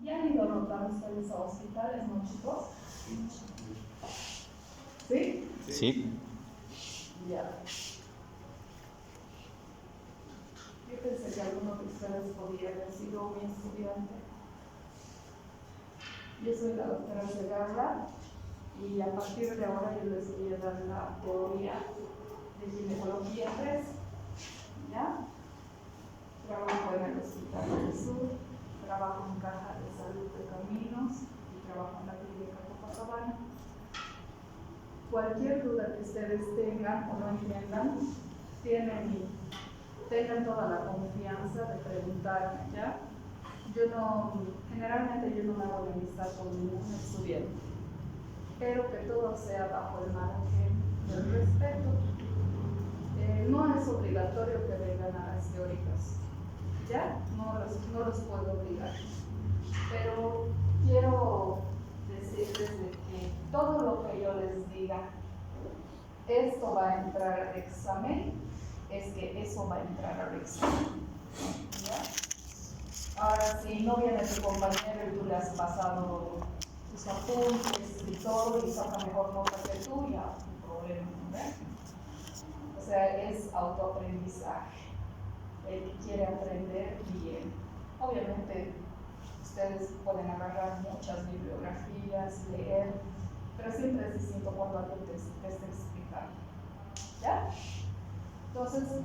¿Ya han ido a rotar ustedes a hospitales, no, chicos? ¿Sí? Sí. Ya. Yo pensé que alguno de ustedes podía haber sido mi estudiante. Yo soy la doctora Segarra y a partir de ahora yo les voy a dar la teoría de ginecología 3. ¿Ya? Trabajo en el Hospital del Sur, trabajo en Caja de Salud de Caminos y trabajo en la Clínica Copacabana. Cualquier duda que ustedes tengan o no entiendan, tengan toda la confianza de preguntarme, ¿ya? Generalmente yo no me hago enemistar con ningún estudiante, pero que todo sea bajo el margen del respeto. No es obligatorio que vengan a las teóricas, ¿ya? No los puedo obligar, pero quiero decirles de que todo lo que yo les diga, esto va a entrar al examen, es que eso va a entrar al examen, ¿ya? Ahora, si no viene tu compañero y tú le has pasado tus apuntes y todo y saca mejor nota que tú, ya, un problema, ¿no? O sea, es autoaprendizaje. El que quiere aprender, bien. Obviamente, ustedes pueden agarrar muchas bibliografías, leer, pero siempre es distinto cuando alguien te está explicando. ¿Ya? Entonces,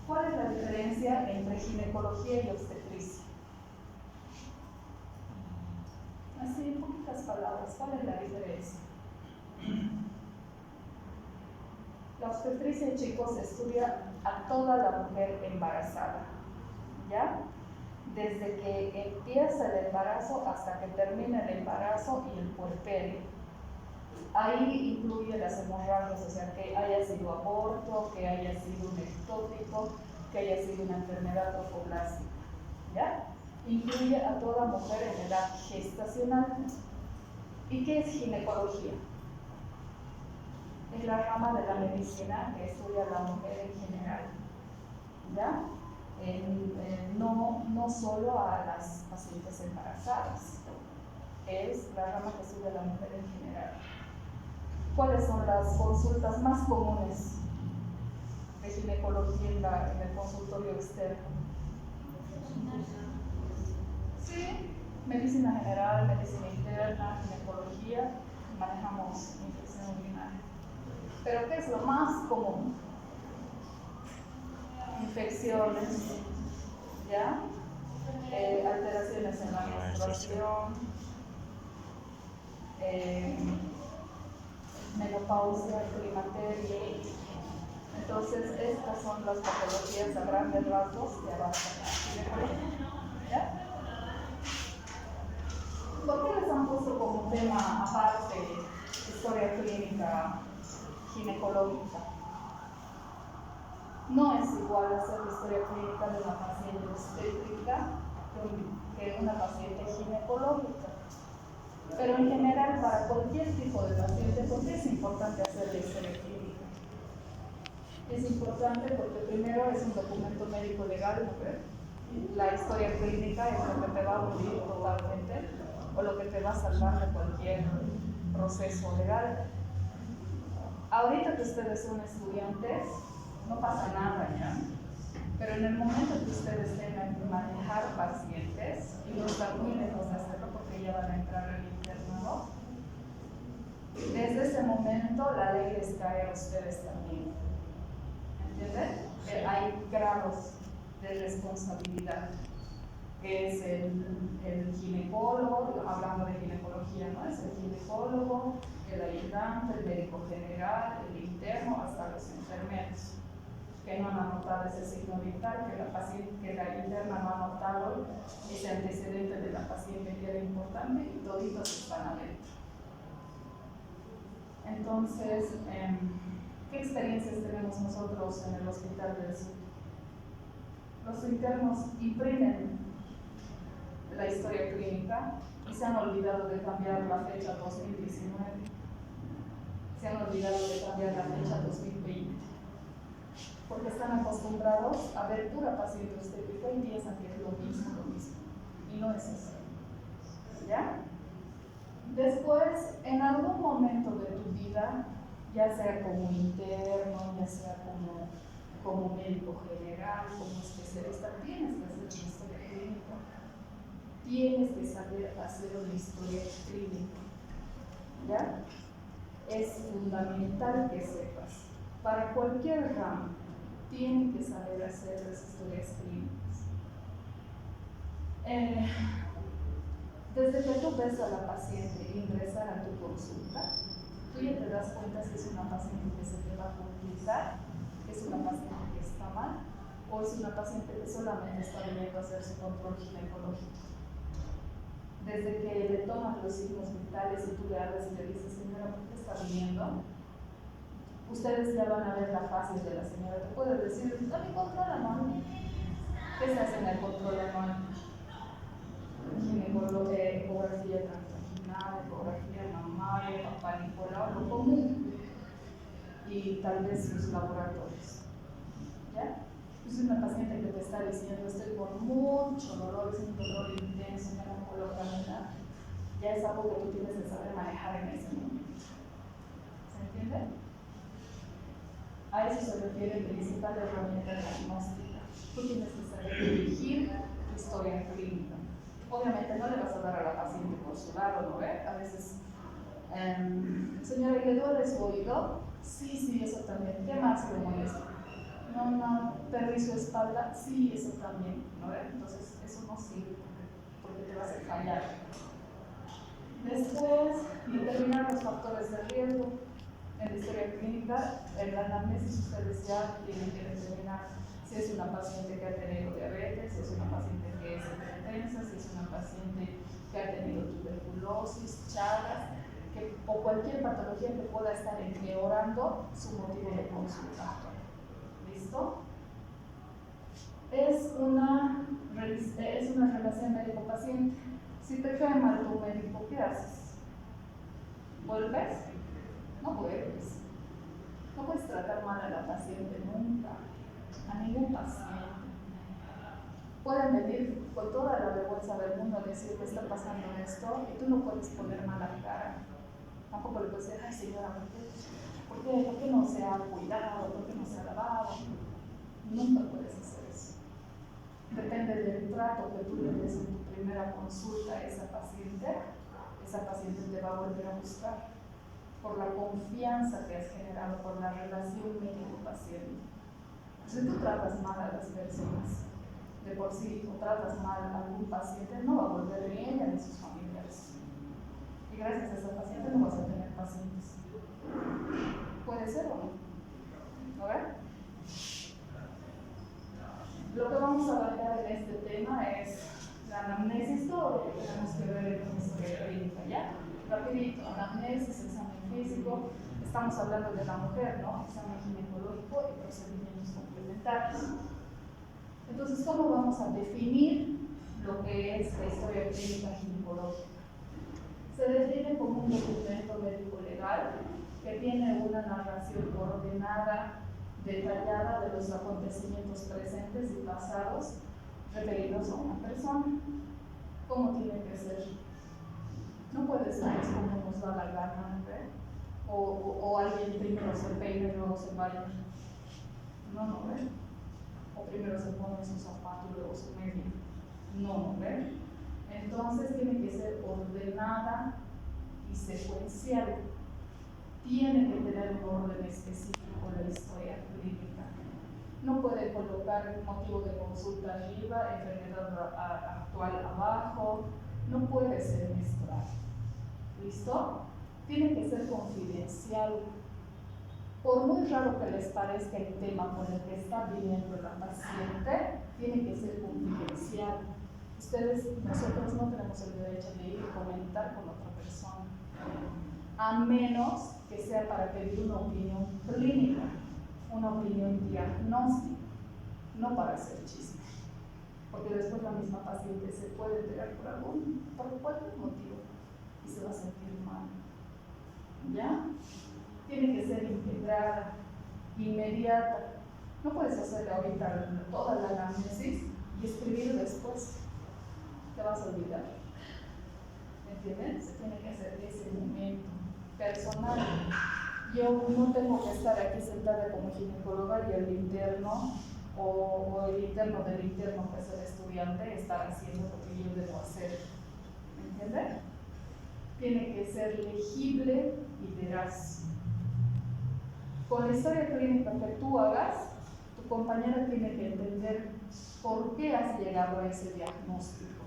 ¿cuál es la diferencia entre ginecología y obstetricia? Así, en poquitas palabras, ¿cuál es la diferencia? La obstetricia, chicos, estudia a toda la mujer embarazada, ¿ya? Desde que empieza el embarazo hasta que termina el embarazo y el puerperio. Ahí incluye las hemorragias, o sea, que haya sido aborto, que haya sido un ectópico, que haya sido una enfermedad trofoblástica, ¿ya? Incluye a toda mujer en edad gestacional. ¿Y qué es ginecología? Es la rama de la medicina que estudia a la mujer en general, ¿ya? No solo a las pacientes embarazadas, es la rama que estudia a la mujer en general. ¿Cuáles son las consultas más comunes de ginecología en el consultorio externo? Sí, medicina general, medicina interna, ginecología, manejamos infección urinaria. Pero ¿qué es lo más común? Infecciones, ¿ya? Alteraciones en la menstruación, menopausia, climaterio. Entonces, estas son las patologías a grandes rasgos que abarcan la ginecología, ¿ya? ¿Por qué les han puesto como tema aparte historia clínica ginecológica? No es igual hacer la historia clínica de una paciente obstétrica que una paciente ginecológica. Pero en general, para cualquier tipo de paciente, ¿por qué es importante hacer la historia clínica? Es importante porque primero es un documento médico legal, ¿no? La historia clínica es lo que te va a abrir totalmente o lo que te va a salvar de cualquier proceso legal. Ahorita que ustedes son estudiantes, no pasa nada ya, pero en el momento que ustedes tengan que manejar pacientes, y no están muy lejos de hacerlo porque ya van a entrar al internado, desde ese momento la ley les cae a ustedes también. ¿Entienden? Hay grados de responsabilidad, que es el ginecólogo, hablando de ginecología, ¿no? Es el ginecólogo, el ayudante, el médico general, el interno, hasta los enfermeros, que no han anotado ese signo vital, que la interna no ha anotado ese antecedente de la paciente que era importante, y toditos están adentro. Entonces, ¿qué experiencias tenemos nosotros en el Hospital del Sur? Los internos imprimen la historia clínica y se han olvidado de cambiar la fecha 2019. Se han olvidado de cambiar la fecha 2020. Porque están acostumbrados a ver pura paciente obstétrica y piensan que es lo mismo. Y no es así. ¿Ya? Después, en algún momento de tu vida, ya sea como interno, ya sea como médico general, como especialista, tienes que hacer una historia clínica. Tienes que saber hacer una historia clínica. ¿Ya? Es fundamental que sepas. Para cualquier ramo, tienen que saber hacer las historias clínicas. Desde que tú ves a la paciente ingresar a tu consulta, tú ya te das cuenta si es una paciente que se te va a complicar, que es una paciente que está mal, o es una paciente que solamente está viniendo a hacer su control ginecológico. Desde que le tomas los signos vitales y tú le hablas y le dices, señora, ¿por qué está viniendo? Ustedes ya van a ver la fase de la señora. Te puedes decir, dame control anual. ¿Qué se hace en el control anual? Ecografía transvaginal, ecografía mamaria, papá Nicolau, lo común. Y tal vez sus laboratorios. ¿Ya? Es una paciente que te está diciendo, estoy con mucho dolor, es un dolor intenso, me no puedo caminar. Ya es algo que tú tienes que saber manejar en ese momento. ¿Se entiende? A eso se refiere el principal herramienta diagnóstica. Tú tienes que saber dirigir tu historia clínica. Obviamente no le vas a dar a la paciente por su lado, ¿no ve? A veces, señora, ¿y le duele su oído? Sí, eso también. ¿Qué más le molesta? No, perdí su espalda. Sí, eso también, ¿no ve? Entonces, eso no sirve porque te vas a fallar. Después, determinar los factores de riesgo. En la historia clínica, en la anamnesis, ustedes ya tienen que determinar si es una paciente que ha tenido diabetes, si es una paciente que es hipertensa, si es una paciente que ha tenido tuberculosis, chagas, o cualquier patología que pueda estar empeorando su motivo de consulta. ¿Listo? Es una relación médico-paciente. Si te cae mal tu médico, ¿qué haces? ¿Vuelves? No puedes. No puedes tratar mal a la paciente nunca, a ningún paciente. Pueden venir con toda la vergüenza del mundo a decir que está pasando esto y tú no puedes poner mala cara. Tampoco le puedes decir, ay señora, ¿por qué no se ha cuidado? ¿Por qué no se ha lavado? Nunca puedes hacer eso. Depende del trato que tú le des en tu primera consulta a esa paciente te va a volver a buscar. Por la confianza que has generado, por la relación médico-paciente. Si tú tratas mal a las personas, de por sí, o tratas mal a algún paciente, no va a volver ni ella ni sus familiares. Y gracias a esa paciente no vas a tener pacientes. ¿Puede ser o no? ¿No ve? Lo que vamos a abarcar en este tema es la anamnesis, todo lo que tenemos que ver en la historia clínica, ¿ya? Rapidito, anamnesis, examen físico, estamos hablando de la mujer, ¿no? Examen ginecológico y procedimientos complementarios. Entonces, ¿cómo vamos a definir lo que es la historia clínica ginecológica? Se define como un documento médico-legal que tiene una narración ordenada, detallada de los acontecimientos presentes y pasados referidos a una persona. ¿Cómo tiene que ser? No puede ser como nos da la gana, ¿eh? O alguien primero se peina y luego se baña. No, ¿ve? O primero se pone su zapato y luego su media. No, ¿ve? Entonces tiene que ser ordenada y secuencial. Tiene que tener un orden específico de la historia clínica. No puede colocar motivo de consulta arriba, enfermedad actual abajo. No puede ser mezclado. ¿Listo? Tiene que ser confidencial. Por muy raro que les parezca el tema con el que está viviendo la paciente, tiene que ser confidencial. Nosotros no tenemos el derecho de ir a comentar con otra persona, a menos que sea para pedir una opinión clínica, una opinión diagnóstica, no para hacer chisme. Porque después la misma paciente se puede enterar por cualquier motivo y se va a sentir mal. ¿Ya? Tiene que ser integrada, inmediata. No puedes hacer ahorita toda la anamnesis y escribir después. Te vas a olvidar. ¿entienden? Se tiene que hacer ese momento personal. Yo no tengo que estar aquí sentada como ginecóloga y el interno o el interno del interno, que es el estudiante, estar haciendo lo que yo debo hacer. ¿Me entienden? Tiene que ser legible y veraz. Con la historia clínica que tú hagas, tu compañera tiene que entender por qué has llegado a ese diagnóstico.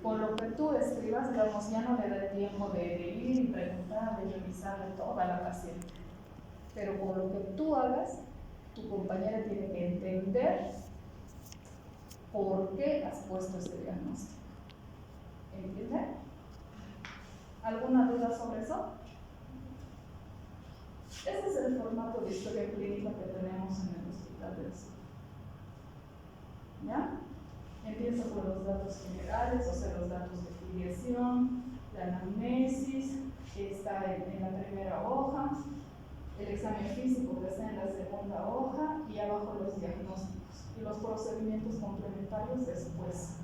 Con lo que tú escribas, digamos, ya no le da tiempo de ir y preguntar, de revisar toda la paciente. Pero con lo que tú hagas, tu compañera tiene que entender por qué has puesto ese diagnóstico. ¿Entienden? ¿Alguna duda sobre eso? Ese es el formato de historia clínica que tenemos en el Hospital del Sur. ¿Ya? Empiezo con los datos generales, o sea, los datos de filiación, la anamnesis, que está en la primera hoja, el examen físico que está en la segunda hoja, y abajo los diagnósticos y los procedimientos complementarios después.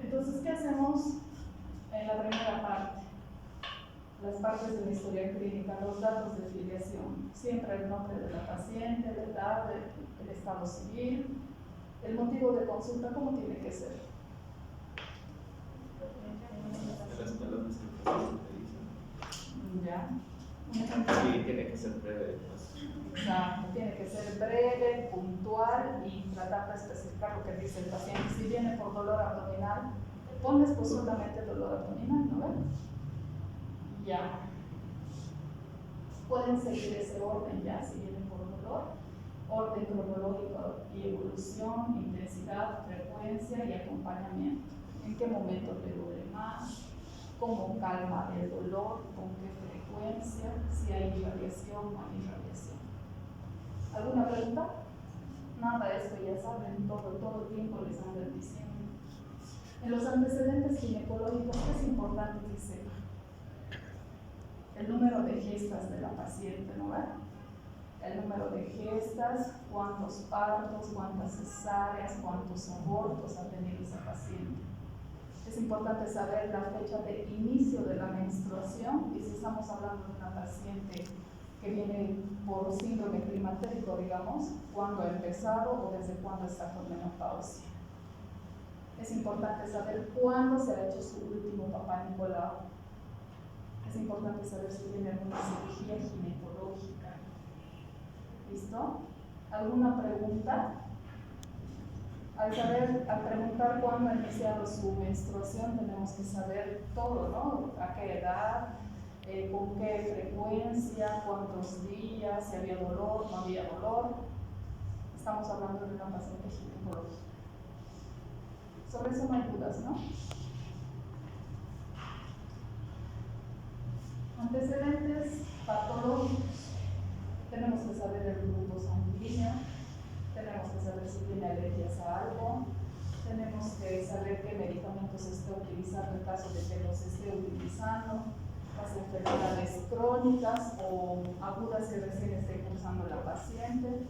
Entonces, ¿qué hacemos en la primera parte? Las partes de la historia clínica, los datos de filiación, siempre el nombre de la paciente, la edad, el estado civil, el motivo de consulta, ¿cómo tiene que ser? Ya. Sí, tiene que ser breve. Exacto, tiene que ser breve, puntual y tratar de especificar lo que dice el paciente. Si viene por dolor abdominal, pones pues solamente dolor abdominal, ¿no ven? Ya. Pueden seguir ese orden ya, si vienen por dolor. Orden cronológico y evolución, intensidad, frecuencia y acompañamiento. ¿En qué momento le duele más? ¿Cómo calma el dolor? ¿Con qué frecuencia? Si hay irradiación o no hay irradiación. ¿Alguna pregunta? Nada de esto ya saben, todo el tiempo les andan diciendo. En los antecedentes ginecológicos, ¿qué es importante que sepa? El número de gestas de la paciente, ¿no ve? El número de gestas, cuántos partos, cuántas cesáreas, cuántos abortos ha tenido esa paciente. Es importante saber la fecha de inicio de la menstruación, y si estamos hablando de una paciente que viene por síndrome climatérico, digamos, cuándo ha empezado o desde cuándo está con menopausia. Es importante saber cuándo se ha hecho su último papá Nicolau. Es importante saber si tiene alguna cirugía ginecológica. ¿Listo? ¿Alguna pregunta? Al preguntar cuándo ha iniciado su menstruación, tenemos que saber todo, ¿no? A qué edad, con qué frecuencia, cuántos días, si había dolor, no había dolor. Estamos hablando de una paciente ginecológica. Sobre eso no hay dudas, ¿no? Antecedentes patológicos. Tenemos que saber el grupo sanguíneo, tenemos que saber si tiene alergias a algo, tenemos que saber qué medicamentos se está utilizando en caso de que los esté utilizando, las enfermedades crónicas o agudas que recién esté cursando la paciente.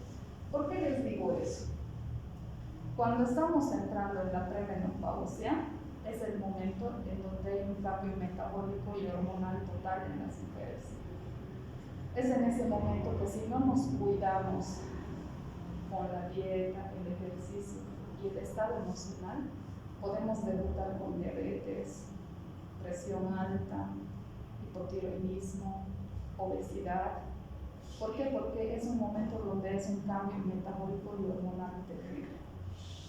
¿Por qué les digo eso? Cuando estamos entrando en la premenopausia, es el momento en donde hay un cambio metabólico y hormonal total en las mujeres. Es en ese momento que si no nos cuidamos con la dieta, el ejercicio y el estado emocional, podemos debutar con diabetes, presión alta, hipotiroidismo, obesidad. ¿Por qué? Porque es un momento donde es un cambio metabólico y hormonal terrible.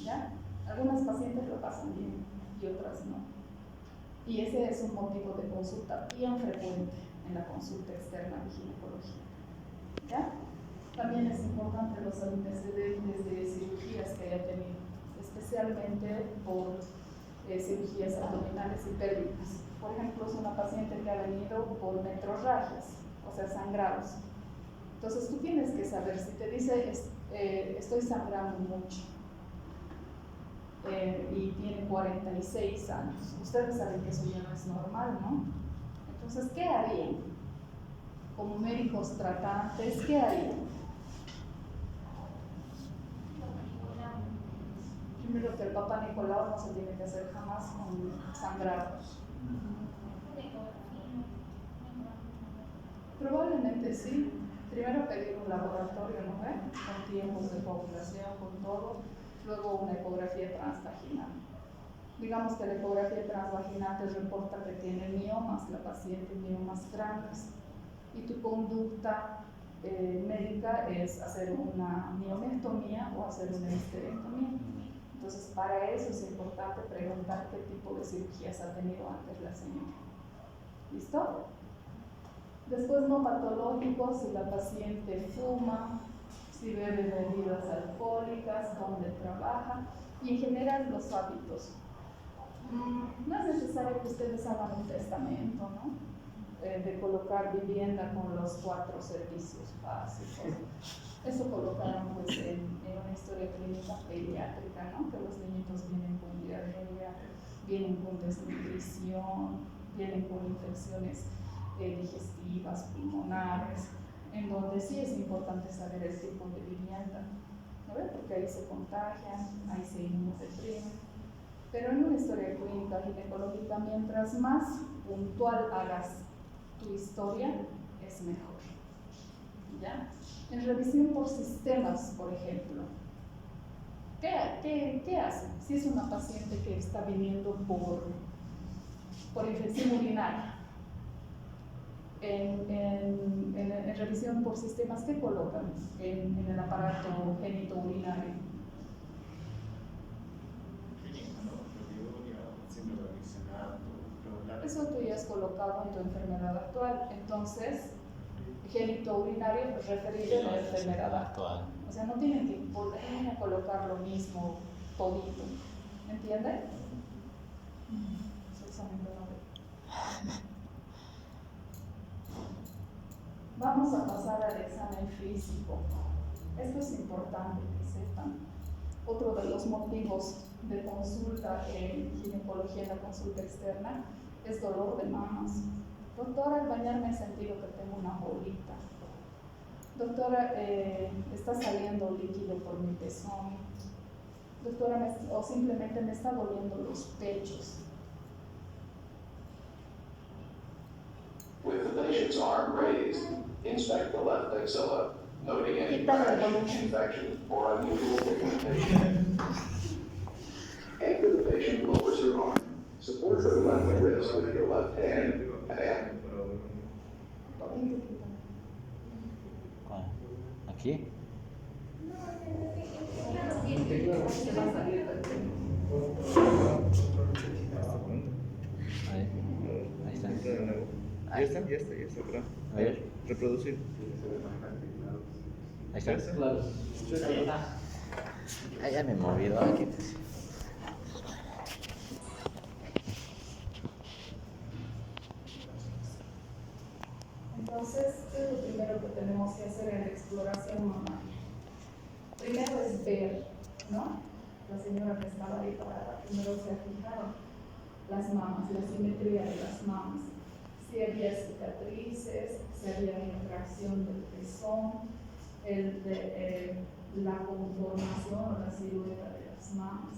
¿Ya? Algunas pacientes lo pasan bien y otras no. Y ese es un motivo de consulta bien frecuente en la consulta externa de ginecología. ¿Ya? También es importante los antecedentes de cirugías que haya tenido, especialmente por cirugías abdominales y pélvicas. Por ejemplo, es una paciente que ha venido por metrorragias, o sea, sangrados. Entonces tú tienes que saber, si te dice estoy sangrando mucho y tiene 46 años, ustedes saben que eso ya no es normal, ¿no? Entonces, ¿qué harían? Como médicos tratantes, ¿qué harían? ejemplo, que el Papa Nicolau no se tiene que hacer jamás con sangrados. Probablemente sí. Primero pedir un laboratorio, ¿no ve? Con tiempos de población, con todo. Luego una ecografía transvaginal. Digamos que la ecografía transvaginal te reporta que tiene miomas, la paciente miomas grandes. Y tu conducta médica es hacer una miomectomía o hacer una histerectomía. Entonces, para eso es importante preguntar qué tipo de cirugías ha tenido antes la señora. ¿Listo? Después, no patológicos, si la paciente fuma, si bebe bebidas alcohólicas, dónde trabaja y en general los hábitos. No es necesario que ustedes hagan un testamento, ¿no? De colocar vivienda con los 4 servicios básicos. Eso colocaron pues en una historia clínica pediátrica, ¿no? Que los niñitos vienen con diarrea, vienen con desnutrición, vienen con infecciones digestivas, pulmonares, en donde sí es importante saber el tipo de vivienda, ¿no? Porque ahí se contagian, ahí se inmunodeprimen. Pero en una historia clínica ginecológica, mientras más puntual hagas tu historia, es mejor. ¿Ya? En revisión por sistemas, por ejemplo, ¿qué hace? Si es una paciente que está viniendo por infección urinaria, en revisión por sistemas, ¿qué colocan en el aparato genitourinario? Eso tú ya has colocado en tu enfermedad actual. Entonces, genitourinario referido a la enfermedad actual. O sea, no tienen que volver a colocar lo mismo todito. ¿Entienden? Vamos a pasar al examen físico. Esto es importante que sepan. Otro de los motivos de consulta en ginecología, en la consulta externa, es dolor de mamas. Doctora, al bañarme he sentido que tengo una bolita. Doctora, está saliendo líquido por mi pezón. Doctora, o simplemente me está doliendo los pechos. With the patient's arm raised, inspect the left axilla, noting any rash, infection, or unusual pigmentation. After the patient lowers her arm, support her left wrist with your left hand and ¿Aquí? Ahí está. Ya está, perdón. A ver. Reproducir. Ahí está. Claro. Ah, ya me he movido aquí. Entonces, ¿qué es lo primero que tenemos que hacer en la exploración mamaria? Primero es ver, ¿no? La señora que estaba ahí parada, primero se ha fijado las mamas, la simetría de las mamas. Si había cicatrices, si había retracción del pezón, la conformación o la silueta de las mamas.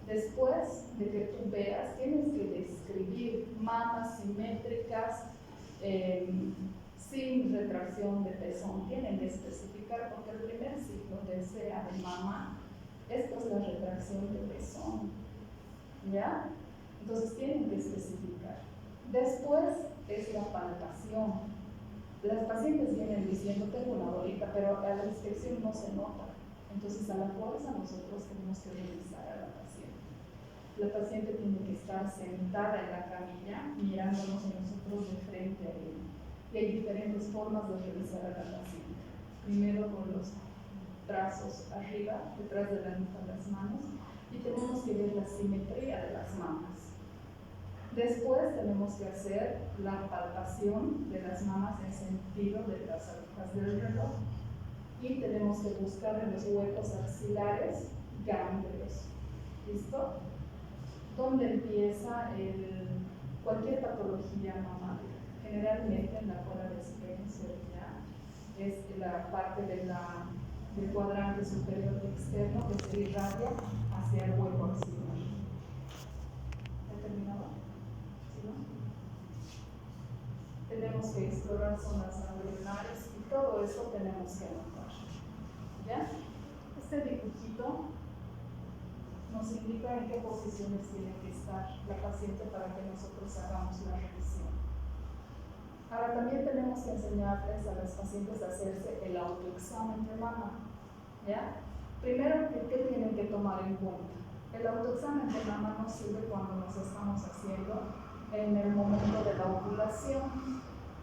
Después de que tú veas, tienes que describir mamas simétricas, sin retracción de pezón. Tienen que especificar, porque el primer signo de SEA de mama es pues la retracción de pezón, ¿ya? Entonces tienen que especificar. Después es la palpación. Las pacientes vienen diciendo, tengo una bolita, pero a la inspección no se nota. Entonces a la fuerza nosotros tenemos que revisar a la paciente. La paciente tiene que estar sentada en la camilla, mirándonos a nosotros de frente a ella. Y hay diferentes formas de revisar a la paciente. Primero con los brazos arriba, detrás de la nuca de las manos, y tenemos que ver la simetría de las mamas. Después tenemos que hacer la palpación de las mamas en sentido de las agujas del reloj. Y tenemos que buscar en los huecos axilares ganglios. ¿Listo? ¿Dónde empieza cualquier patología mamaria? Generalmente en la cola de Spencer, ¿ya? Es la parte del cuadrante superior externo que se irradia hacia el hueco axilar. ¿He terminado? ¿Sí, no? Tenemos que explorar zonas ganglionares y todo eso tenemos que anotar. ¿Ya? Este dibujito nos indica en qué posiciones tiene que estar la paciente para que nosotros hagamos la revisión. Ahora también tenemos que enseñarles a las pacientes a hacerse el autoexamen de mama. ¿Ya? Primero, ¿qué tienen que tomar en cuenta? El autoexamen de mama nos sirve cuando nos estamos haciendo en el momento de la ovulación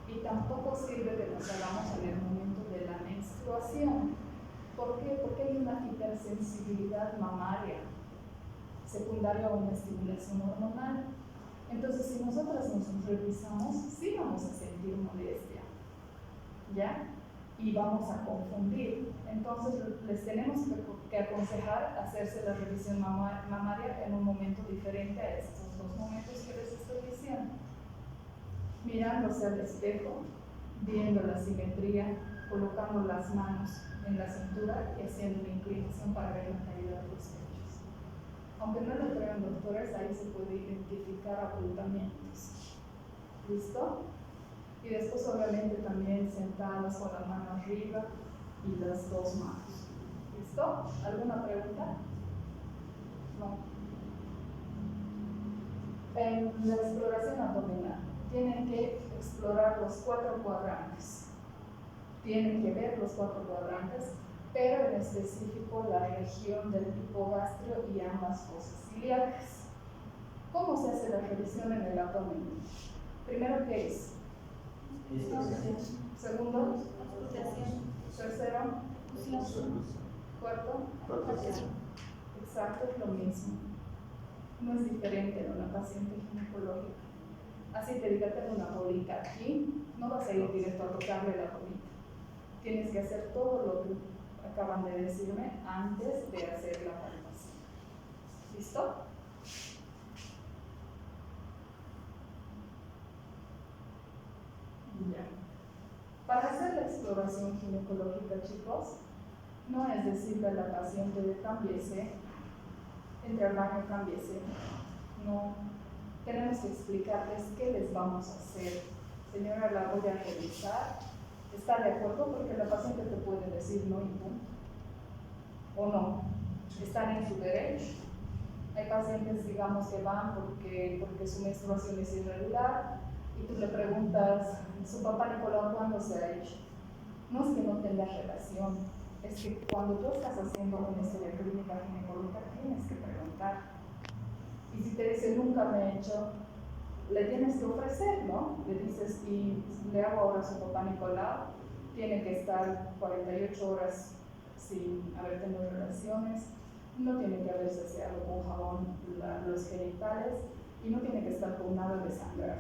y tampoco sirve que nos hagamos en el momento de la menstruación. ¿Por qué? Porque hay una hipersensibilidad mamaria secundaria a una estimulación hormonal. Entonces, si nosotras nos revisamos, sí vamos a sentir molestia, ¿ya? Y vamos a confundir. Entonces, les tenemos que aconsejar hacerse la revisión mamaria en un momento diferente a estos dos momentos que les estoy diciendo. Mirándose al espejo, viendo la simetría, colocando las manos en la cintura y haciendo una inclinación para ver la caída de los pechos. Aunque no lo crean doctores, ahí se puede identificar abultamientos. ¿Listo? Y después obviamente también sentadas con la mano arriba y las dos manos. ¿Listo? ¿Alguna pregunta? No. En la exploración abdominal tienen que explorar los 4 cuadrantes. Tienen que ver los 4 cuadrantes, pero en específico la región del hipogastrio y ambas fosas ilíacas. ¿Cómo se hace la revisión en el abdomen? Primero, ¿qué es? Segundo, tercero, cuarto, exacto, es lo mismo. No es diferente en una paciente ginecológica. Así te diga, tengo una bolita aquí, no vas a ir directo a tocarle la bolita. Tienes que hacer todo lo que acaban de decirme antes de hacer la palpación. ¿Listo? Ya. Para hacer la exploración ginecológica, chicos, no es decirle a la paciente de cámbiese, entre al baño, cámbiese. No. Tenemos que explicarles qué les vamos a hacer. Señora, la voy a revisar. ¿Está de acuerdo? Porque la paciente te puede decir no y punto. O no. Están en su derecho. Hay pacientes, digamos, que van porque su menstruación es irregular y tú le preguntas, ¿su papá Nicolau cuándo se ha hecho? No es que no tengas relación, es que cuando tú estás haciendo una historia clínica ginecológica tienes que preguntar. Y si te dice nunca me he hecho, le tienes que ofrecer, ¿no? Le dices, y le hago ahora a su papá Nicolau, tiene que estar 48 horas sin haber tenido relaciones, no tiene que haberse aseado con jabón los genitales y no tiene que estar con nada de sangre.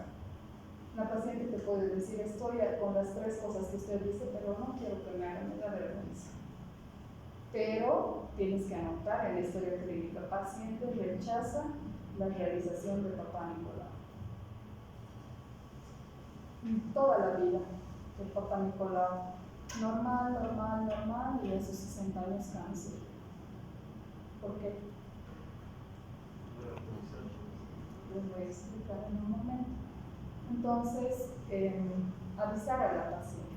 La paciente te puede decir, estoy con las 3 cosas que usted dice, pero no quiero que me hagan, me da vergüenza. Pero tienes que anotar en la historia clínica, paciente rechaza la realización de papá Nicolau. Toda la vida, el papá Nicolau, normal, y a sus 60 años cáncer. ¿Por qué? Les voy a explicar en un momento. Entonces, avisar a la paciente.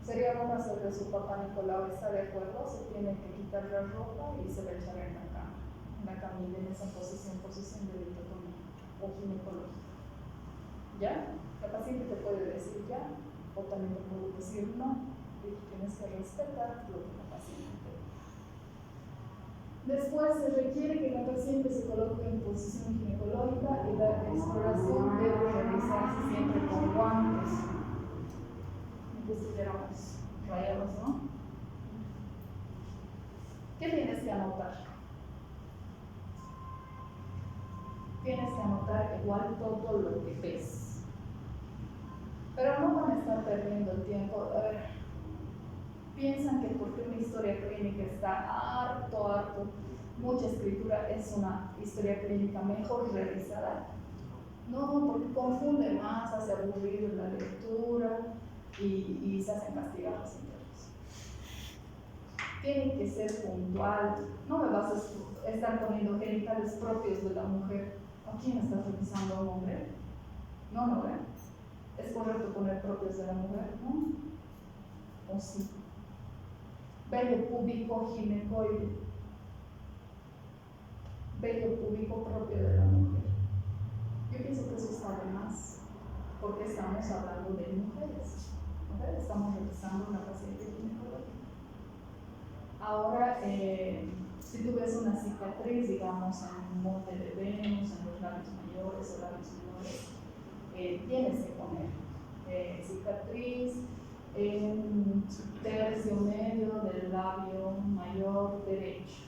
Sería bueno hacer que su papá Nicolau está de acuerdo, se tiene que quitar la ropa y se va a echar en la cama, en la camilla, en esa posición de ditotomía o ginecológica. ¿Ya? La paciente te puede decir ya, o también te puede decir no, y tú tienes que respetar lo que la paciente te dice. Después se requiere que la paciente se coloque en posición ginecológica y la exploración debe realizarse siempre con guantes. Que estuviéramos rayados, ¿no? ¿Qué tienes que anotar? Tienes que anotar igual todo lo que ves. Pero no van a estar perdiendo el tiempo. A ver, piensan que porque una historia clínica está harto, mucha escritura, es una historia clínica mejor realizada. No, porque confunde más, hace aburrir la lectura y se hacen castigar los internos. tiene que ser puntual. No me vas a estar poniendo genitales propios de la mujer. ¿A quién estás revisando? ¿A un hombre? No, no, ¿eh? ¿Es correcto poner propios de la mujer? ¿No? ¿O sí? Vello púbico ginecoide. Vello púbico propio de la mujer. Yo pienso que eso está de más, porque estamos hablando de mujeres. ¿Okay? Estamos revisando una paciente ginecológica. Ahora, si tú ves una cicatriz, digamos, en un monte de Venus, en los labios mayores o labios menores, tienes que poner cicatriz en tercio medio del labio mayor derecho.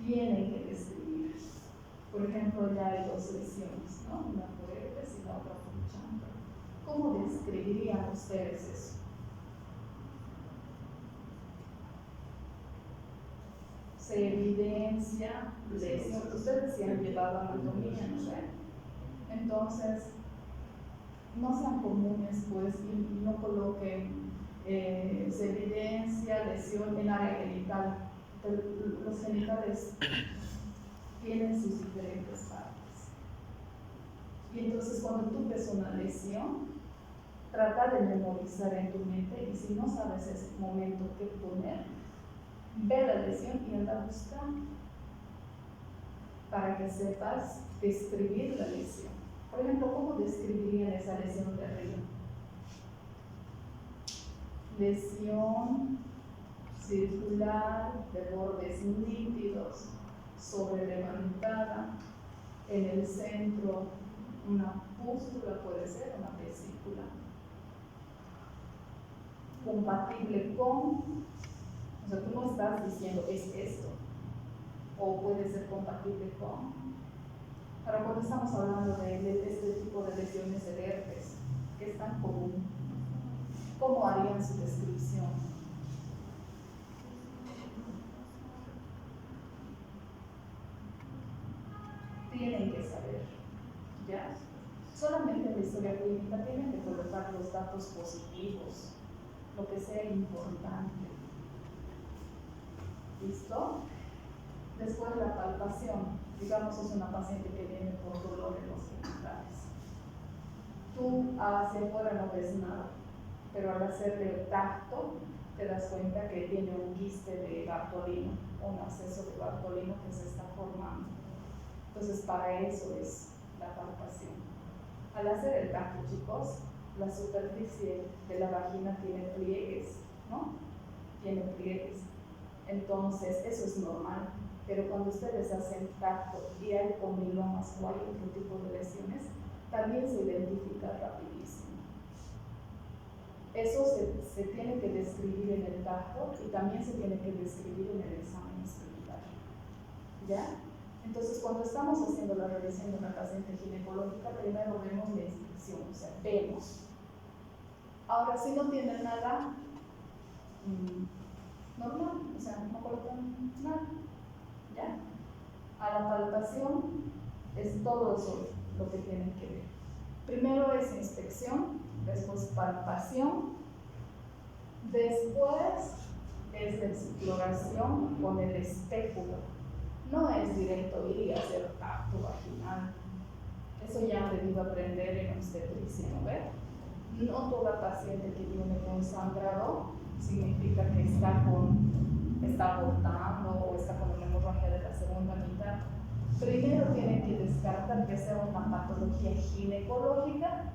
Tienen que describir. Por ejemplo, ya hay dos lesiones, ¿no? Una por herpes y la otra por chancro. ¿Cómo describirían ustedes eso? Se evidencia lesión. Ustedes sí han llevado anatomía, ¿no sé? Entonces, no sean comunes, pues, y no coloquen se evidencia lesión en área genital. Los genitales tienen sus diferentes partes. Y entonces, cuando tú ves una lesión, trata de memorizar en tu mente, y si no sabes ese momento qué poner, ve la lesión y anda a buscar para que sepas describir la lesión. Por ejemplo, ¿cómo describirían esa lesión de arriba? Lesión circular de bordes nítidos, sobrelevantada, en el centro una pústula, puede ser una vesícula, compatible con, o sea, tú no estás diciendo es esto, o puede ser compatible con. Ahora, cuando estamos hablando de este tipo de lesiones de herpes, que es tan común, ¿cómo harían su descripción? Tienen que saber, ¿ya? Solamente en la historia clínica tienen que colocar los datos positivos, lo que sea importante. ¿Listo? Después la palpación. Digamos, es una paciente que viene por dolor en los genitales. Tú hacia afuera no ves nada, pero al hacerle el tacto te das cuenta que tiene un quiste de Bartolino, un absceso de Bartolino que se está formando. Entonces, para eso es la palpación. Al hacer el tacto, chicos, la superficie de la vagina tiene pliegues, ¿no? Tiene pliegues. Entonces, eso es normal. Pero cuando ustedes hacen tacto y hay comilomas o hay otro tipo de lesiones, también se identifica rapidísimo. Eso se tiene que describir en el tacto y también se tiene que describir en el examen especular. ¿Ya? Entonces, cuando estamos haciendo la revisión de una paciente ginecológica, primero vemos la inspección, o sea, vemos. Ahora, si no tienen nada, normal, o sea, no colocan nada. ¿Ya? A la palpación es todo eso lo que tienen que ver. Primero es inspección, después palpación, después es la exploración con el espéculo. No es directo ir y hacer tacto vaginal. Eso ya han debido aprender en obstetricia, ¿no ven? No toda paciente que viene con sangrado significa que está abortando o está con una hemorragia de la segunda mitad. Primero tienen que descartar que sea una patología ginecológica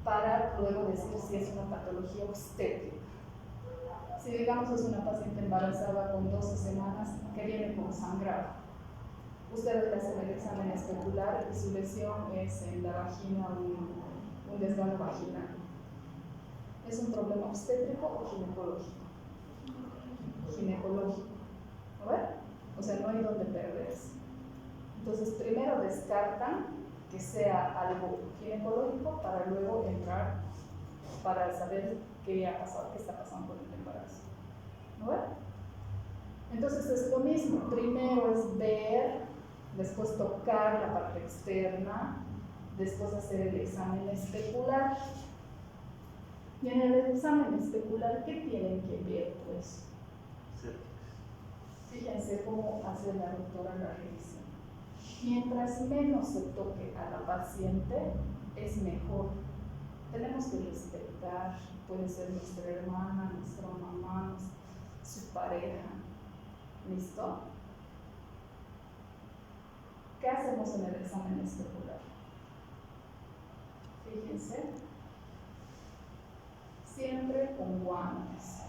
para luego decir si es una patología obstétrica. Si digamos es una paciente embarazada con 12 semanas que viene con sangrado, ustedes le hacen el examen especular y su lesión es en la vagina, un desgano vaginal. ¿Es un problema obstétrico o ginecológico? Ginecológico. ¿A ver? O sea, no hay donde perderse. Entonces, primero descartan que sea algo ginecológico para luego entrar para saber qué ha pasado, qué está pasando con el embarazo. ¿No ven? Entonces es lo mismo. Primero es ver, después tocar la parte externa, después hacer el examen especular. Y en el examen especular, ¿qué tienen que ver? Pues Fíjense cómo hace la doctora la revisión. Mientras menos se toque a la paciente, es mejor. Tenemos que respetar, puede ser nuestra hermana, nuestra mamá, su pareja. ¿Listo? ¿Qué hacemos en el examen especular? Fíjense, siempre con guantes.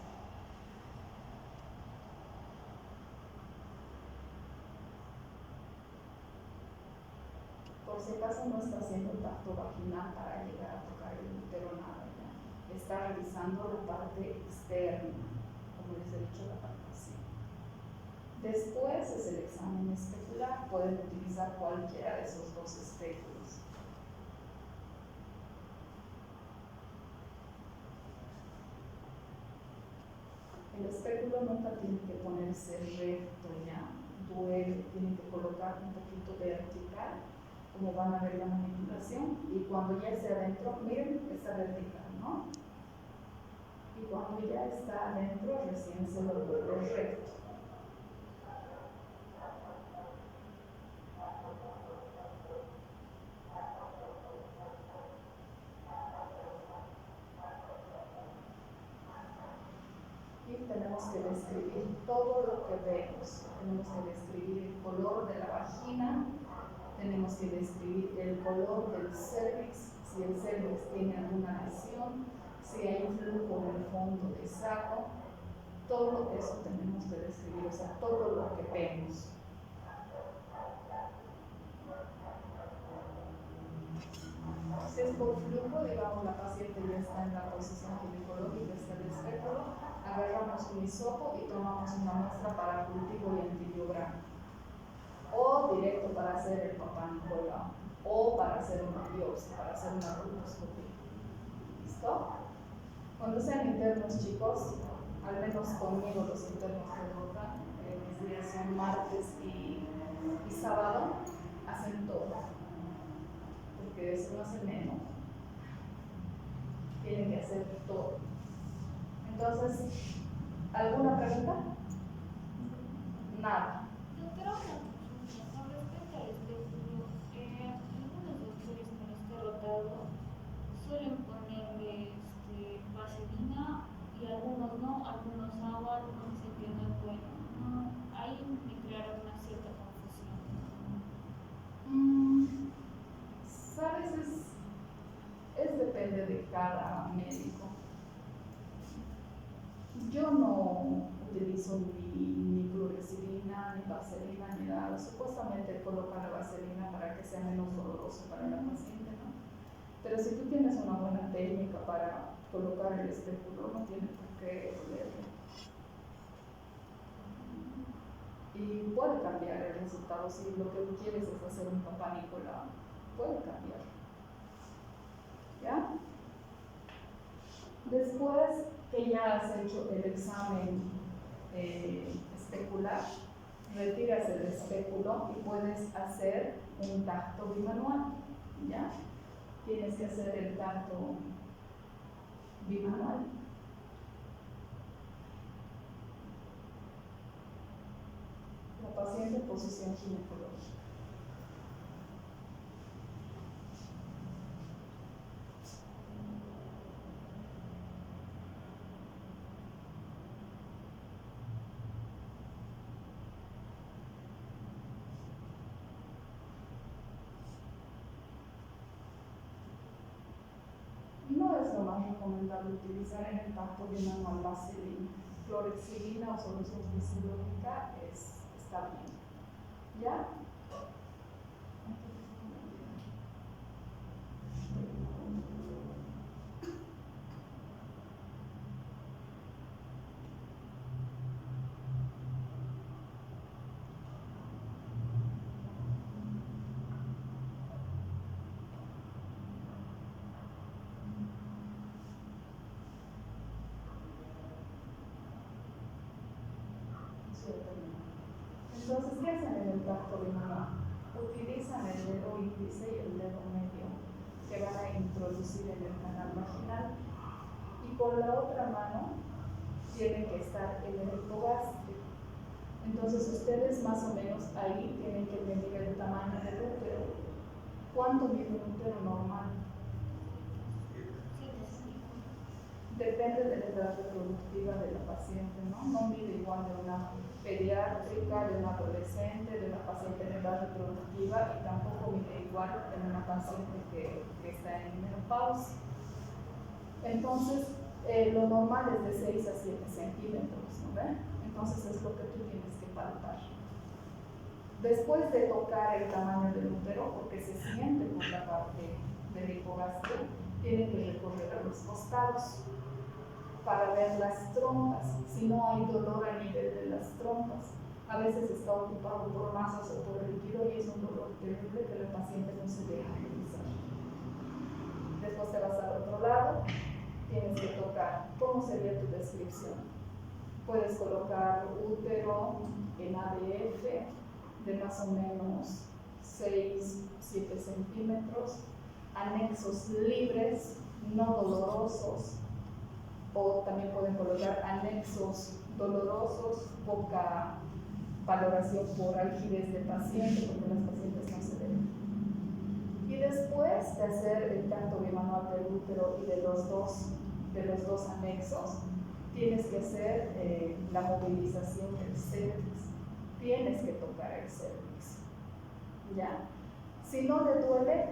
Por si acaso no está haciendo tacto vaginal para llegar a tocar el útero, nada, ya. Está revisando la parte externa, como les he dicho, la palpación. Después es el examen especular, pueden utilizar cualquiera de esos dos espéculos. El espéculo nunca tiene que ponerse recto, ya, duele, tiene que colocar un poquito vertical, como van a ver la manipulación, y cuando ya esté adentro, miren, está vertical, ¿no? Y cuando ya está adentro, recién se lo vuelve recto. Y tenemos que describir todo lo que vemos. Tenemos que describir el color de la vagina, tenemos que describir el color del cervix, si el cervix tiene alguna lesión, si hay un flujo en el fondo del saco, todo eso tenemos que describir, o sea, todo lo que vemos. Si es por flujo, digamos, la paciente ya está en la posición ginecológica, está el espéculo, agarramos un hisopo y tomamos una muestra para cultivo y antibiograma. O directo para hacer el Papá Nicolau, o para hacer una biopsia, para hacer una colposcopía. ¿Listo? Cuando sean internos, chicos, al menos conmigo los internos que rotan, mis días son martes y sábado, hacen todo. Porque eso no hace menos. Tienen que hacer todo. Entonces, ¿alguna pregunta? Nada. Doctora, con respecto al espéculo, algunos doctores con este rotado suelen ponerle vaselina y algunos no, algunos agua, algunos dicen que no es bueno. No, ahí me crearon una cierta confusión. ¿Sabes? Es depende de cada médico. Yo no utilizo ni clorexidina, ni vaselina, ni nada. Supuestamente colocan la vaselina para que sea menos doloroso para la paciente, ¿no? Pero si tú tienes una buena técnica para colocar el espéculo, no tiene por qué dolerle. Y puede cambiar el resultado. Si lo que tú quieres es hacer un Papá Nicolau, puede cambiar. ¿Ya? Después que ya has hecho el examen especular, retiras el espéculo y puedes hacer un tacto bimanual. ¿Ya? Tienes que hacer el tacto bimanual. La paciente en posición ginecológica. No es lo más recomendable utilizar en el tacto bimanual vaselina. Clorexidina o solución fisiológica está bien. ¿Ya? Entonces, ¿qué hacen en el tacto bimanual? Utilizan el dedo índice y el dedo medio que van a introducir en el canal vaginal y con la otra mano tiene que estar en el hipogástrico. Entonces ustedes más o menos ahí tienen que medir el tamaño del útero. ¿Cuánto mide un útero normal? Depende de la edad reproductiva de la paciente, ¿no? No mide igual de una pediátrica, de una adolescente, de una paciente en edad reproductiva, y tampoco mide igual en una paciente que está en menopausia. Entonces, lo normal es de 6 a 7 centímetros, ¿no ven? Entonces es lo que tú tienes que palpar. Después de tocar el tamaño del útero, porque se siente por la parte del hipogastrio, tiene que recorrer a los costados para ver las trompas, si no hay dolor a nivel de las trompas. A veces está ocupado por masas o por líquido y es un dolor terrible que el paciente no se deja realizar. Después te vas al otro lado, tienes que tocar. ¿Cómo sería tu descripción? Puedes colocar útero en ADF de más o menos 6-7 centímetros, anexos libres, no dolorosos, o también pueden colocar anexos dolorosos, poca valoración por algidez de paciente, porque las pacientes no se ven. Y después de hacer el tacto bimanual del útero y de los dos anexos, tienes que hacer la movilización del cervix. Tienes que tocar el cervix. ¿Ya? Si no le duele,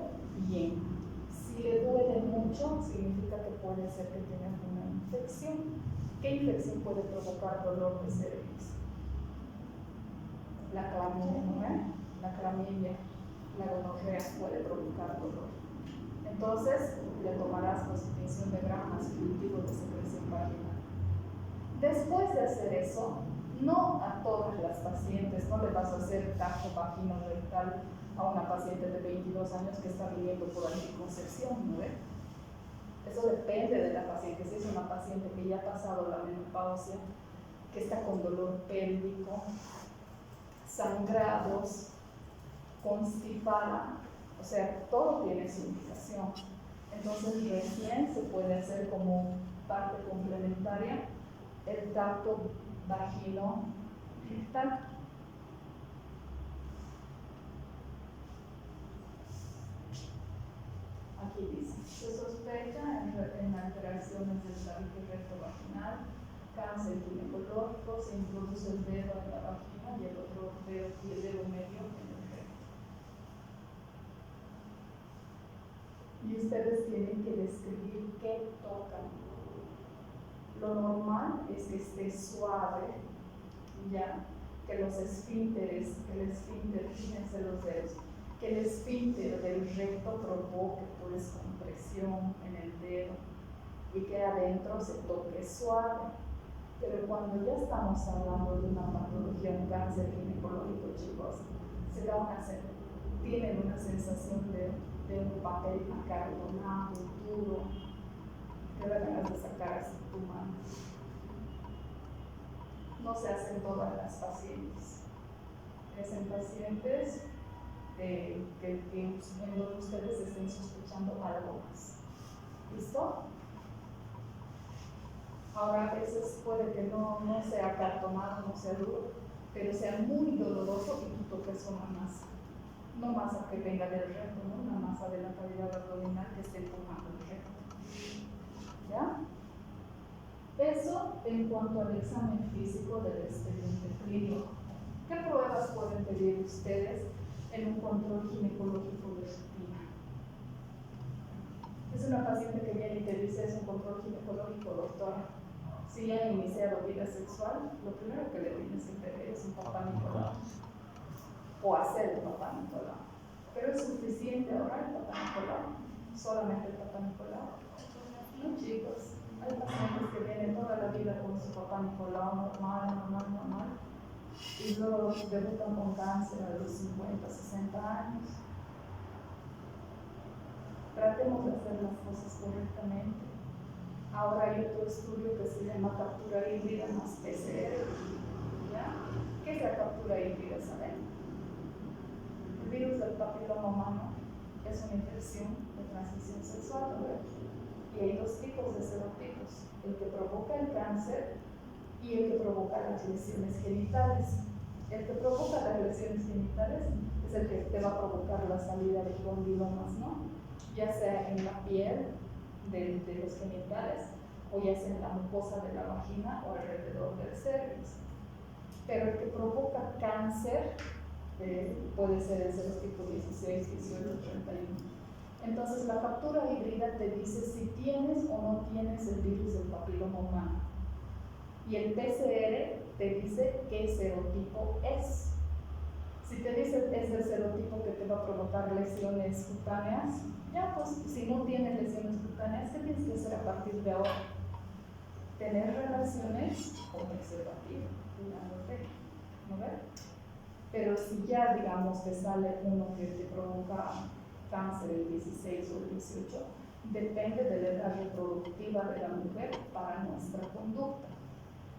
bien. Si le duele mucho, significa que puede ser que tenga una infección. ¿Qué infección puede provocar dolor de cervix? La clamidia, la clamidia, la gonorrea puede provocar dolor. Entonces, le tomarás constitución de gramas cultivo de secreción vaginal. Después de hacer eso, no a todas las pacientes, no le vas a hacer tacto vagino-rectal a una paciente de 22 años que está viviendo por anticoncepción, ¿no ve? Eso depende de la paciente. Si es una paciente que ya ha pasado la menopausia, que está con dolor pélvico, sangrados, constipada, o sea, todo tiene su indicación. Entonces recién se puede hacer como parte complementaria el tacto vagino-rectal. Aquí dice, se sospecha en alteraciones del tabique recto vaginal, cáncer ginecológico, se introduce el dedo en la vagina y el otro dedo y el dedo medio en el recto. Y ustedes tienen que describir qué tocan. Lo normal es que esté suave, ya, que los esfínteres, fíjense los dedos, que el esfínter del recto provoque pues compresión en el dedo y que adentro se toque suave. Pero cuando ya estamos hablando de una patología, un cáncer ginecológico, chicos, tienen una sensación de un papel acartonado, duro, que da ganas de sacar así tu mano. No se hacen todas las pacientes. Es en pacientes en donde ustedes estén sospechando algo más. ¿Listo? Ahora a veces puede que no sea acartonado, no sea duro, pero sea muy doloroso y tú toques una masa. No masa que venga del recto, ¿no? Una masa de la cavidad abdominal que esté empujando el recto. ¿Ya? Eso en cuanto al examen físico del expediente clínico. ¿Qué pruebas pueden pedir ustedes en un control ginecológico de rutina? Es una paciente que viene y te dice es un control ginecológico, doctora. Si ya ha iniciado vida sexual, lo primero que le tienes que pedir es un papá Nicolau o hacer el papá Nicolau. Pero es suficiente ahora el papá Nicolau, solamente el papá Nicolau. No, chicos, hay pacientes que vienen toda la vida con su papá Nicolau normal, y luego debutan con cáncer a los 50, 60 años. Tratemos de hacer las cosas correctamente. Ahora hay otro estudio que se llama captura híbrida más PCR. ¿Ya? ¿Qué es la captura híbrida? ¿Saben? El virus del papiloma humano es una infección de transmisión sexual, ¿no? Y hay dos tipos de serotipos. El que provoca el cáncer y el que provoca las lesiones genitales. El que provoca las lesiones genitales es el que te va a provocar la salida de condilomas, ¿no? Ya sea en la piel de los genitales o ya sea en la mucosa de la vagina o alrededor del cervix. Pero el que provoca cáncer puede ser el serotipo 16, 18, 31. Entonces la captura híbrida te dice si tienes o no tienes el virus del papiloma humano. Y el PCR te dice qué serotipo es. Si te dice es el serotipo que te va a provocar lesiones cutáneas, ya pues si no tienes lesiones cutáneas, ¿qué tienes que hacer a partir de ahora? Tener relaciones con preservativo, cuidándote, ¿no ves? Pero si ya, digamos, te sale uno que te provoca cáncer el 16 o el 18, depende de la edad reproductiva de la mujer para nuestra conducta.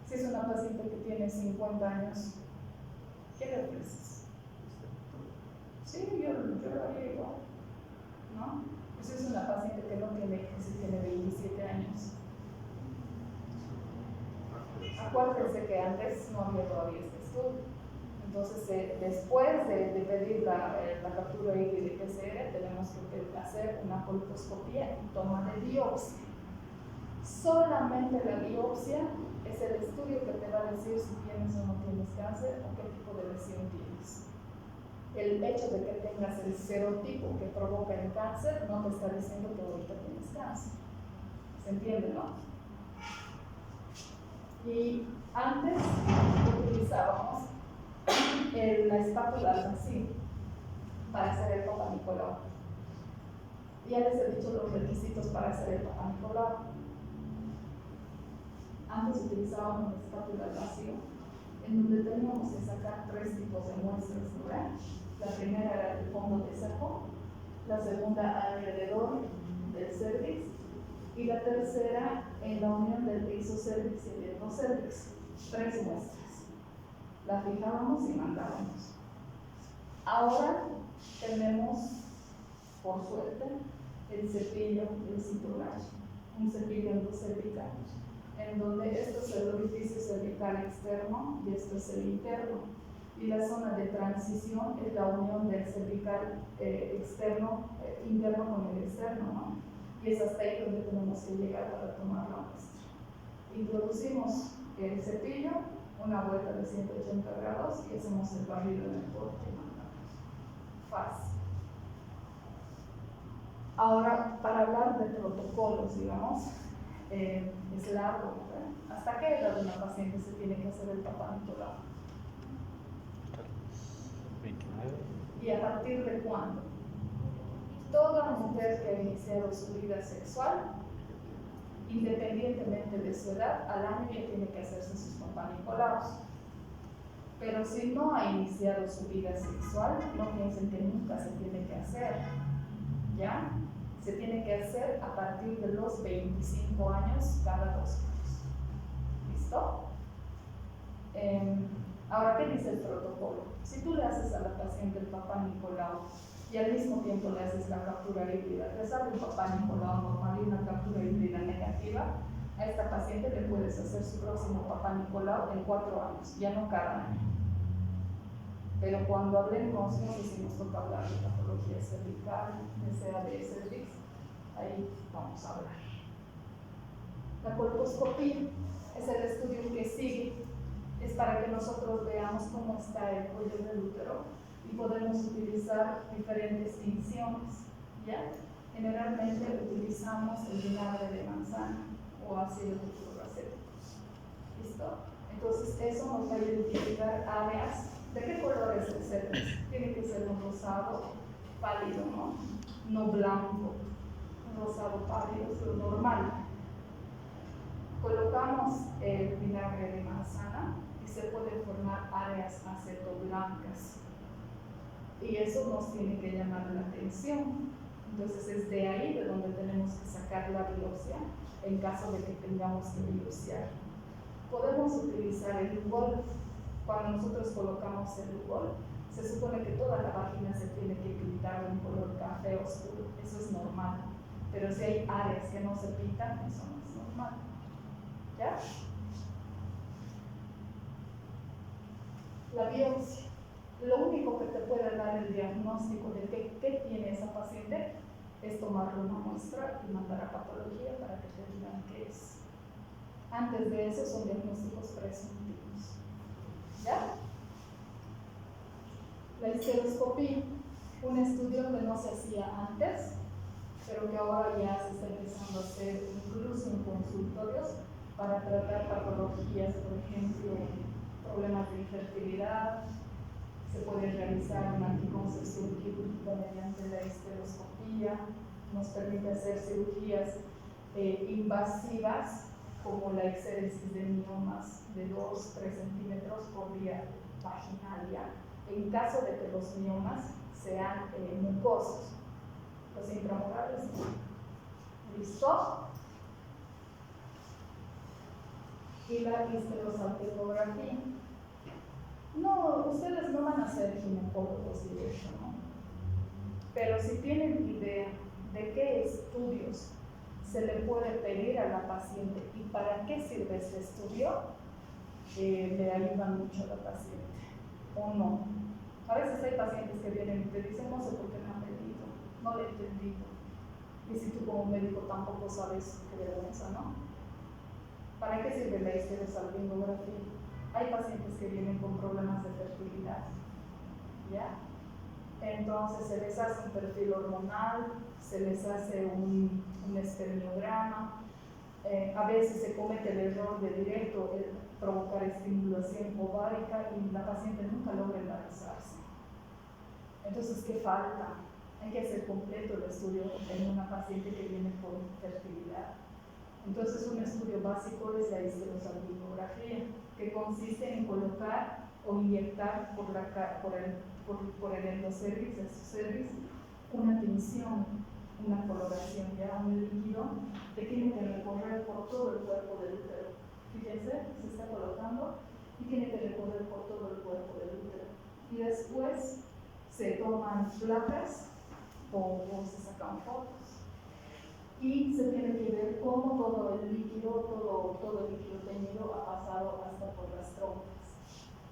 Si es una paciente que tiene 50 años, ¿qué le ofreces? Sí, yo lo haría igual, ¿no? Pues si es una paciente que no tiene, que si tiene 27 años. Acuérdense que antes no había todavía este estudio. Entonces, después de pedir la captura híbrida de PCR, tenemos que hacer una colposcopía y toma de biopsia. Solamente la biopsia es el estudio que te va a decir si tienes o no tienes cáncer o qué tipo de lesión tienes. El hecho de que tengas el serotipo que provoca el cáncer no te está diciendo que ahorita tienes cáncer. ¿Se entiende, no? Y antes utilizábamos la espátula al vacío para hacer el Papa Nicolau. Ya les he dicho los requisitos para hacer el Papa Nicolau. Antes utilizábamos la espátula al vacío, en donde teníamos que sacar 3 tipos de muestras, ¿verdad? La primera era el fondo de saco, la segunda alrededor del cervix y la tercera en la unión del isocervix y el endocervix. 3 muestras. La fijábamos y mandábamos. Ahora tenemos, por suerte, el cepillo del cinturraje, un cepillo endocervical, en donde esto es el orificio cervical externo y esto es el interno. Y la zona de transición es la unión del cervical interno con el externo, ¿no? Y es hasta ahí donde tenemos que llegar para tomar la muestra. Introducimos el cepillo, una vuelta de 180 grados y hacemos el barrido en el corte y mandamos. Fácil. Ahora, para hablar de protocolos, digamos, es largo, ¿verdad? ¿Hasta qué edad de una paciente se tiene que hacer el Papa Nicolau? 29. ¿Y a partir de cuándo? Toda mujer que ha iniciado su vida sexual, independientemente de su edad, al año ya tiene que hacerse sus Papa Nicolaus. Pero si no ha iniciado su vida sexual, no piensen que nunca se tiene que hacer, ¿ya? Se tiene que hacer a partir de los 25 años cada 2 años. ¿Listo? Ahora, ¿qué dice el protocolo? Si tú le haces a la paciente el Papa Nicolau y al mismo tiempo le haces la captura híbrida, te sale un Papa Nicolau normal y una captura híbrida negativa, a esta paciente le puedes hacer su próximo Papa Nicolau en 4 años, ya no cada año. Pero cuando hablemos, no sé si nos toca hablar de patología cervical, ya sea de cervix, ahí vamos a hablar. La colposcopía es el estudio que sigue, es para que nosotros veamos cómo está el cuello del útero y podemos utilizar diferentes tinciones, ¿ya? Generalmente utilizamos el vinagre de manzana o ácido hidrocloracético. ¿Listo? Entonces eso nos va a identificar áreas. ¿De qué color es el cervix? Tiene que ser un rosado pálido, ¿no? No blanco, un rosado pálido, es lo normal. Colocamos el vinagre de manzana y se pueden formar áreas acetoblancas. Y eso nos tiene que llamar la atención. Entonces es de ahí de donde tenemos que sacar la biopsia en caso de que tengamos que biopsiar. Podemos utilizar el Lugol. Cuando nosotros colocamos el Lugol, se supone que toda la vagina se tiene que pintar de un color café oscuro. Eso es normal. Pero si hay áreas que no se pintan, eso no es normal. ¿Ya? la biopsia. Lo único que te puede dar el diagnóstico de qué tiene esa paciente es tomarle una muestra y mandar a patología para que te digan qué es. Antes de eso son diagnósticos presuntivos. ¿Ya? La histeroscopía, un estudio que no se hacía antes, pero que ahora ya se está empezando a hacer incluso en consultorios para tratar patologías, por ejemplo, problemas de infertilidad. Se puede realizar una anticoncepción quirúrgica mediante la histeroscopía, nos permite hacer cirugías invasivas como la exéresis de miomas de 2-3 centímetros por vía vaginal, ¿ya? En caso de que los miomas sean mucosos, los intramurales. ¿Listo? Y la histerosalpingografía. No, ustedes no van a ser ginecólogos directos, ¿no? Pero si tienen idea de qué estudios se le puede pedir a la paciente y para qué sirve ese estudio, le ayudan mucho a la paciente, o no. A veces hay pacientes que vienen y te dicen, no sé por qué me han pedido, no le he entendido. Y si tú como médico tampoco sabes, qué vergüenza, ¿no? ¿Para qué sirve la histerosalpingografía? Hay pacientes que vienen con problemas de fertilidad, ¿ya? Entonces se les hace un perfil hormonal, se les hace un espermiograma, a veces se comete el error de directo provocar estimulación ovárica y la paciente nunca logra embarazarse. Entonces, ¿qué falta? Hay que hacer completo el estudio en una paciente que viene por fertilidad. Entonces, un estudio básico es la histerosalpingografía, que consiste en colocar o inyectar por el endocervix, exocervix, una tinción, una coloración, ya un líquido que tiene que recorrer por todo el cuerpo del útero. Fíjense, se está colocando y tiene que recorrer por todo el cuerpo del útero. Y después se toman placas o se sacan fotos. Y se tiene que ver cómo todo el líquido, todo el líquido teñido ha pasado hasta por las trompas.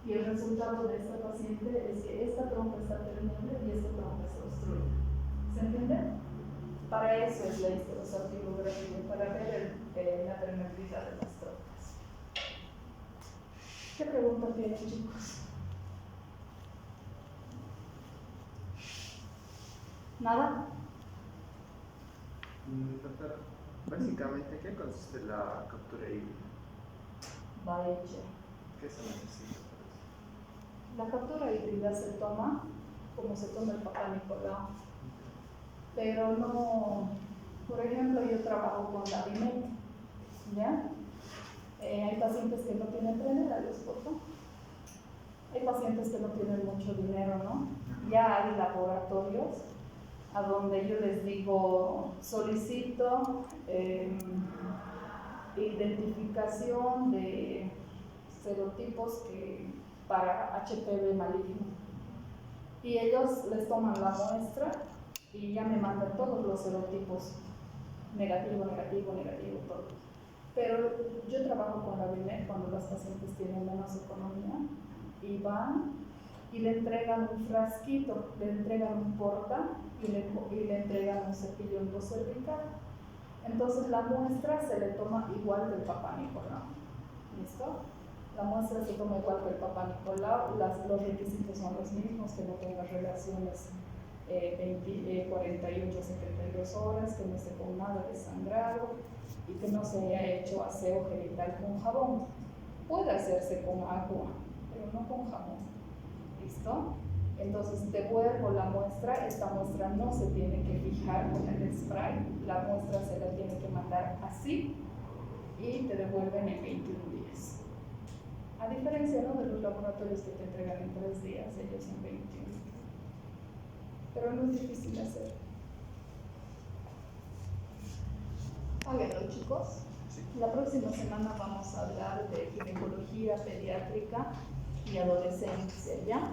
Y el resultado de esta paciente es que esta trompa está permeable y esta trompa se obstruye. ¿Se entiende? Para eso es la histerosalpingografía, para ver la permeabilidad de las trompas. ¿Qué pregunta tienen, chicos? ¿Nada? Doctora, básicamente, ¿qué consiste la captura híbrida? Vaya. ¿Qué se necesita para eso? La captura híbrida se toma como se toma el Papá Nicolau, pero no, por ejemplo, yo trabajo con la Bimet, ¿ya? Hay pacientes que no tienen prenera, les corto. Hay pacientes que no tienen mucho dinero, ¿no? Ya hay laboratorios a donde yo les digo, solicito identificación de serotipos para HPV maligno. Y ellos les toman la muestra y ya me mandan todos los serotipos, negativo, negativo, negativo, todo. Pero yo trabajo con la BIMED cuando los pacientes tienen menos economía y van y le entregan un frasquito, le entregan un porta y le entregan un cepillo endocervical. Entonces la muestra se le toma igual que el Papá Nicolau. ¿Listo? La muestra se toma igual que el Papá Nicolau, los requisitos son los mismos, que no tenga relaciones 48 a 72 horas, que no esté con nada de sangrado y que no se haya hecho aseo genital con jabón. Puede hacerse con agua, pero no con jabón. ¿Listo? Entonces devuelvo la muestra, esta muestra no se tiene que fijar con el spray, la muestra se la tiene que mandar así y te devuelven en 21 días. A diferencia, ¿no?, de los laboratorios que te entregan en 3 días, ellos en 21. Pero no es difícil hacer. Háganlo, chicos. La próxima semana vamos a hablar de ginecología pediátrica y adolescencia, ¿ya?